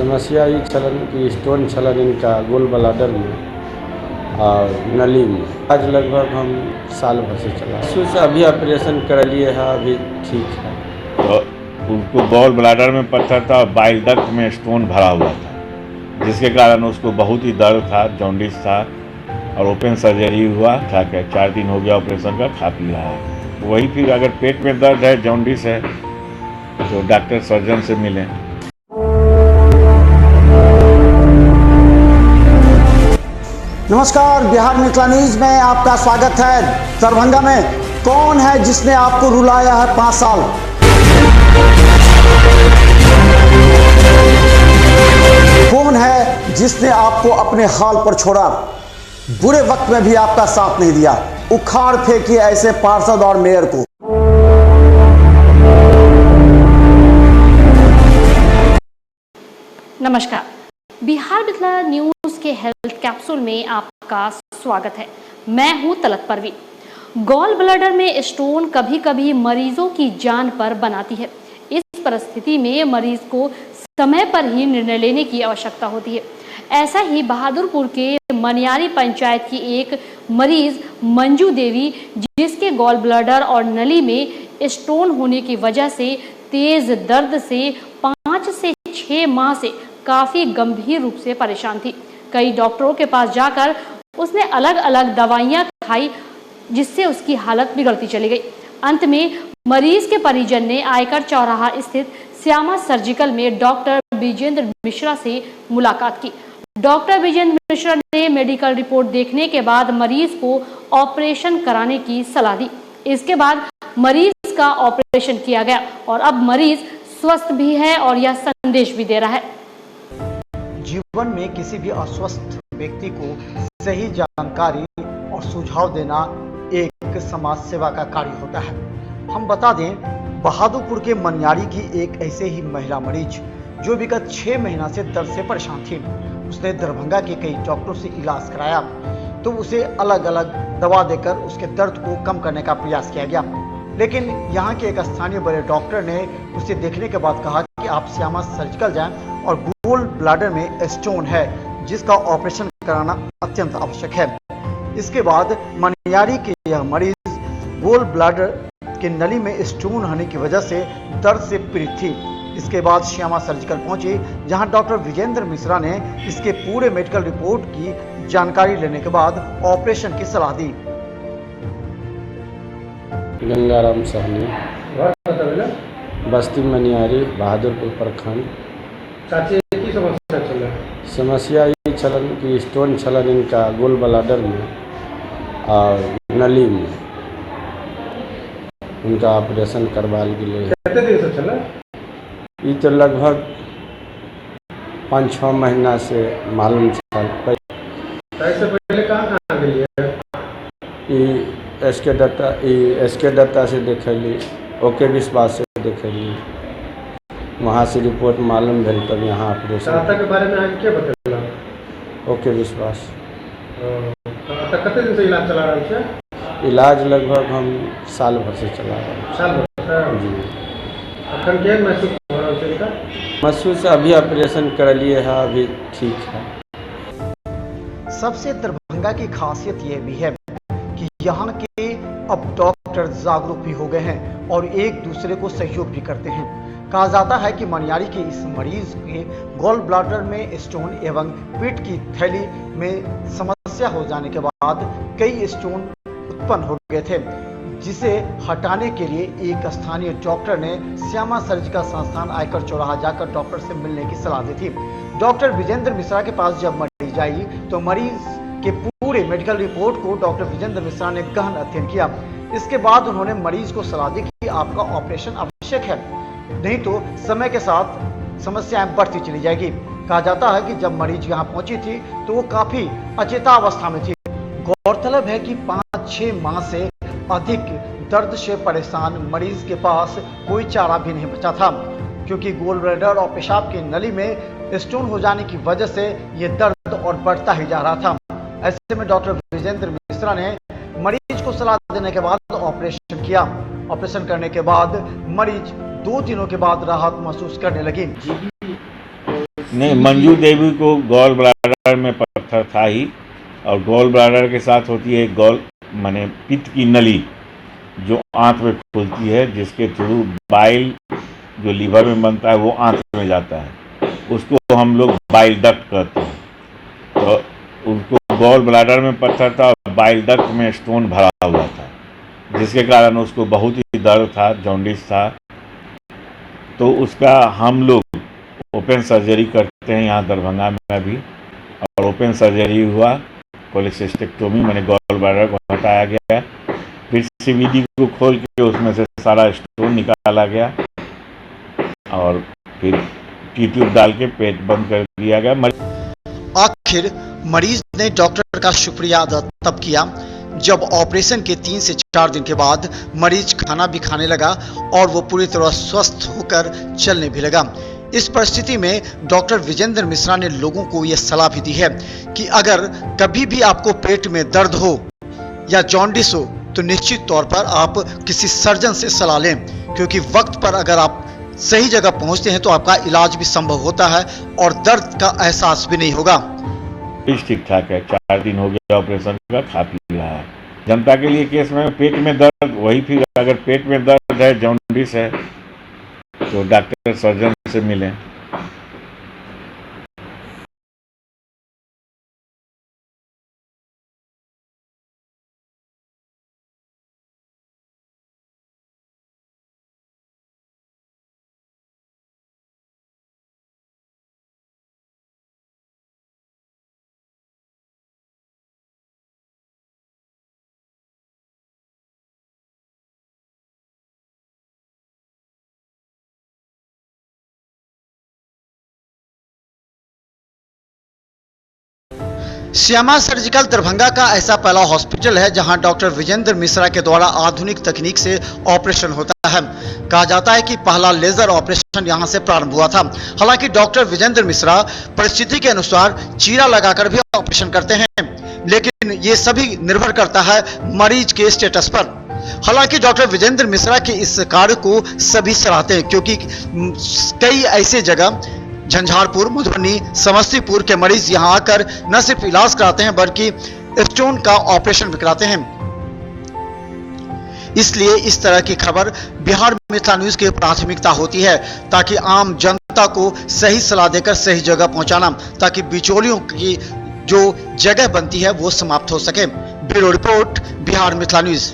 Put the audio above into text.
समस्या ये छलन कि स्टोन छलन इनका गोल ब्लैडर में और नली में। आज लगभग हम साल भर से चला से अभी ऑपरेशन कर लिए है, अभी ठीक है। तो उनको गॉल ब्लैडर में पत्थर था, बाइल डक्ट में स्टोन भरा हुआ था, जिसके कारण उसको बहुत ही दर्द था, जॉन्डिस था और ओपन सर्जरी हुआ था। 4 दिन हो गया ऑपरेशन का, खा पी रहा है। वही फिर अगर पेट में दर्द है, जॉन्डिस है, तो डॉक्टर सर्जन से मिलें। नमस्कार, बिहार मिथिला न्यूज में आपका स्वागत है। दरभंगा में कौन है जिसने आपको रुलाया है 5 साल? कौन है जिसने आपको अपने हाल पर छोड़ा? बुरे वक्त में भी आपका साथ नहीं दिया। उखाड़ फेंकिए ऐसे पार्षद और मेयर को। नमस्कार, बिहार मिथिला न्यूज के हेल्थ कैप्सूल में आपका स्वागत है। मैं हूं तलत परवीन। गॉल ब्लैडर में स्टोन कभी कभी मरीजों की जान पर बनाती है। इस परिस्थिति में मरीज को समय पर ही निर्णय लेने की आवश्यकता होती है। ऐसा ही बहादुरपुर के मनियारी पंचायत की एक मरीज मंजू देवी, जिसके गॉल ब्लैडर और नली में स्टोन होने की वजह से तेज दर्द से 5 से 6 माह से काफी गंभीर रूप से परेशान थी। कई डॉक्टरों के पास जाकर उसने अलग अलग दवाइयां खाई, जिससे उसकी हालत बिगड़ती चली गई। अंत में मरीज के परिजन ने आयकर चौराहा स्थित श्यामा सर्जिकल में डॉक्टर विजेंद्र मिश्रा से मुलाकात की। डॉक्टर विजेंद्र मिश्रा ने मेडिकल रिपोर्ट देखने के बाद मरीज को ऑपरेशन कराने की सलाह दी। इसके बाद मरीज का ऑपरेशन किया गया और अब मरीज स्वस्थ भी है और यह संदेश भी दे रहा है। जीवन में किसी भी अस्वस्थ व्यक्ति को सही जानकारी और सुझाव देना एक समाज सेवा का कार्य होता है। हम बता दें, बहादुरपुर के मनियारी की एक ऐसे ही महिला मरीज जो विगत 6 महीना से दर्द से परेशान थी। उसने दरभंगा के कई डॉक्टरों से इलाज कराया, तो उसे अलग अलग दवा देकर उसके दर्द को कम करने का प्रयास किया गया। लेकिन यहाँ के एक स्थानीय बड़े डॉक्टर ने उसे देखने के बाद कहा कि आप श्यामा सर्जिकल जाएं और गोल ब्लैडर में स्टोन है, जिसका ऑपरेशन कराना अत्यंत आवश्यक है। इसके बाद मनियारी के यह मरीज गोल ब्लैडर के नली में स्टोन होने की वजह से दर्द से पीड़ित थी। इसके बाद श्यामा सर्जिकल पहुंची, जहां डॉक्टर विजेंद्र मिश्रा ने इसके पूरे मेडिकल रिपोर्ट की जानकारी लेने के बाद ऑपरेशन की सलाह दी। गंगाराम सहनी, बस्ती मनियारी, बहादुरपुर प्रखंड। समस्या ये छलन कि स्टोन छलन इनका गोल ब्लैडर में और नली में। उनका ऑपरेशन करवा लिए। कितने दिन से चला? ये तो लगभग 5-6 महीना से मालूम चल। इससे पहले कहाँ गई है? एसके दत्ता से देखली, ओके विश्वास से देखली, वहाँ से रिपोर्ट मालूम भेल, तब यहाँ ऑपरेशन के बारे में आगे क्या बतेला? ओके विश्वास। कितने दिन से इलाज चला रहा है? इलाज लगभग हम साल भर से चला रहे हैं। साल भर जी। अखन क्या महसूस हो रहा है इसका? महसूस अभी ऑपरेशन कर लिए है, अभी ठीक है। सबसे दरभंगा की खासियत यह भी है कि यहाँ के अब डॉक्टर जागरूक भी हो गए हैं और एक दूसरे को सहयोग भी करते हैं। कहा जाता है कि मनियारी के इस मरीज के गॉल ब्लैडर में स्टोन एवं पेट की थैली में समस्या हो जाने के बाद कई स्टोन उत्पन्न हो गए थे, जिसे हटाने के लिए एक स्थानीय डॉक्टर ने श्यामा सर्जिकल संस्थान आयकर चौराहा जाकर डॉक्टर से मिलने की सलाह दी थी। डॉक्टर विजेंद्र मिश्रा के पास जब मरीज आई तो मरीज के पूरे मेडिकल रिपोर्ट को डॉक्टर विजेंद्र मिश्रा ने गहन अध्ययन किया। इसके बाद उन्होंने मरीज को सलाह दी कि आपका ऑपरेशन आवश्यक है, नहीं तो समय के साथ समस्याएं बढ़ती चली जाएगी। कहा जाता है कि जब मरीज यहाँ पहुंची थी तो वो काफी अचेता अवस्था में थी। गौरतलब है कि 5-6 माह से अधिक दर्द से परेशान मरीज के पास कोई चारा भी नहीं बचा था, क्योंकि गोल ब्लैडर और पेशाब की नली में स्टोन हो जाने की वजह से ये दर्द और बढ़ता ही जा रहा था। ऐसे में डॉक्टर विजेंद्र मिश्रा ने मरीज को सलाह देने के बाद ऑपरेशन किया। ऑपरेशन करने के बाद मरीज 2 दिनों के बाद राहत महसूस करने लगी। नहीं, मंजू देवी को गॉल ब्लैडर में पत्थर था ही, और गॉल ब्लैडर के साथ होती है गॉल माने पित्त की नली जो आंत में खुलती है, जिसके थ्रू बाइल जो लीवर में बनता है वो आंत में जाता है, उसको हम लोग बाइल डक्ट कहते हैं। तो उनको गॉल ब्लैडर में पत्थर था और बाइल डक्ट में स्टोन भरा हुआ था, जिसके कारण उसको बहुत ही दर्द था, जॉन्डिस था। तो उसका हम लोग ओपन सर्जरी करते हैं यहाँ दरभंगा में अभी, और ओपन सर्जरी हुआ, कोलेसिस्टेक्टोमी मैंने गॉल ब्लैडर को हटाया गया, फिर सीवीडी को खोल के उसमें से सारा स्टोन निकाला गया और फिर ट्यूब डाल के पेट बंद कर दिया गया। आखिर मरीज ने डॉक्टर का शुक्रिया अदा तब किया जब ऑपरेशन के 3 से 4 दिन के बाद मरीज खाना भी खाने लगा और वो पूरी तरह स्वस्थ होकर चलने भी लगा। इस परिस्थिति में डॉक्टर विजेंद्र मिश्रा ने लोगों को यह सलाह भी दी है कि अगर कभी भी आपको पेट में दर्द हो या जॉन्डिस हो तो निश्चित तौर पर आप किसी सर्जन से सलाह लें, क्योंकि वक्त पर अगर आप सही जगह पहुंचते हैं तो आपका इलाज भी संभव होता है और दर्द का एहसास भी नहीं होगा। ठीक ठाक है, 4 दिन हो गया ऑपरेशन का, खा पी रहा है। जनता के लिए केस में पेट में दर्द, वही फिर अगर पेट में दर्द है, जॉन्डिस है, तो डॉक्टर सर्जन से मिलें। श्यामा सर्जिकल दरभंगा का ऐसा पहला हॉस्पिटल है जहां डॉक्टर विजेंद्र मिश्रा के द्वारा आधुनिक तकनीक से ऑपरेशन होता है। कहा जाता है कि पहला लेजर ऑपरेशन यहां से प्रारंभ हुआ था। हालांकि डॉक्टर विजेंद्र मिश्रा परिस्थिति के अनुसार चीरा लगाकर भी ऑपरेशन करते हैं, लेकिन ये सभी निर्भर करता है मरीज के स्टेटस पर। हालांकि डॉक्टर विजेंद्र मिश्रा के इस कार्य को सभी सराहते हैं, क्योंकि कई ऐसे जगह झंझारपुर, मधुबनी, समस्तीपुर के मरीज यहां आकर न सिर्फ इलाज कराते हैं बल्कि स्टोन का ऑपरेशन भी कराते हैं। इसलिए इस तरह की खबर बिहार मिथिला न्यूज की प्राथमिकता होती है, ताकि आम जनता को सही सलाह देकर सही जगह पहुंचाना, ताकि बिचौलियों की जो जगह बनती है वो समाप्त हो सके। Bureau report, Bihar Mithila news.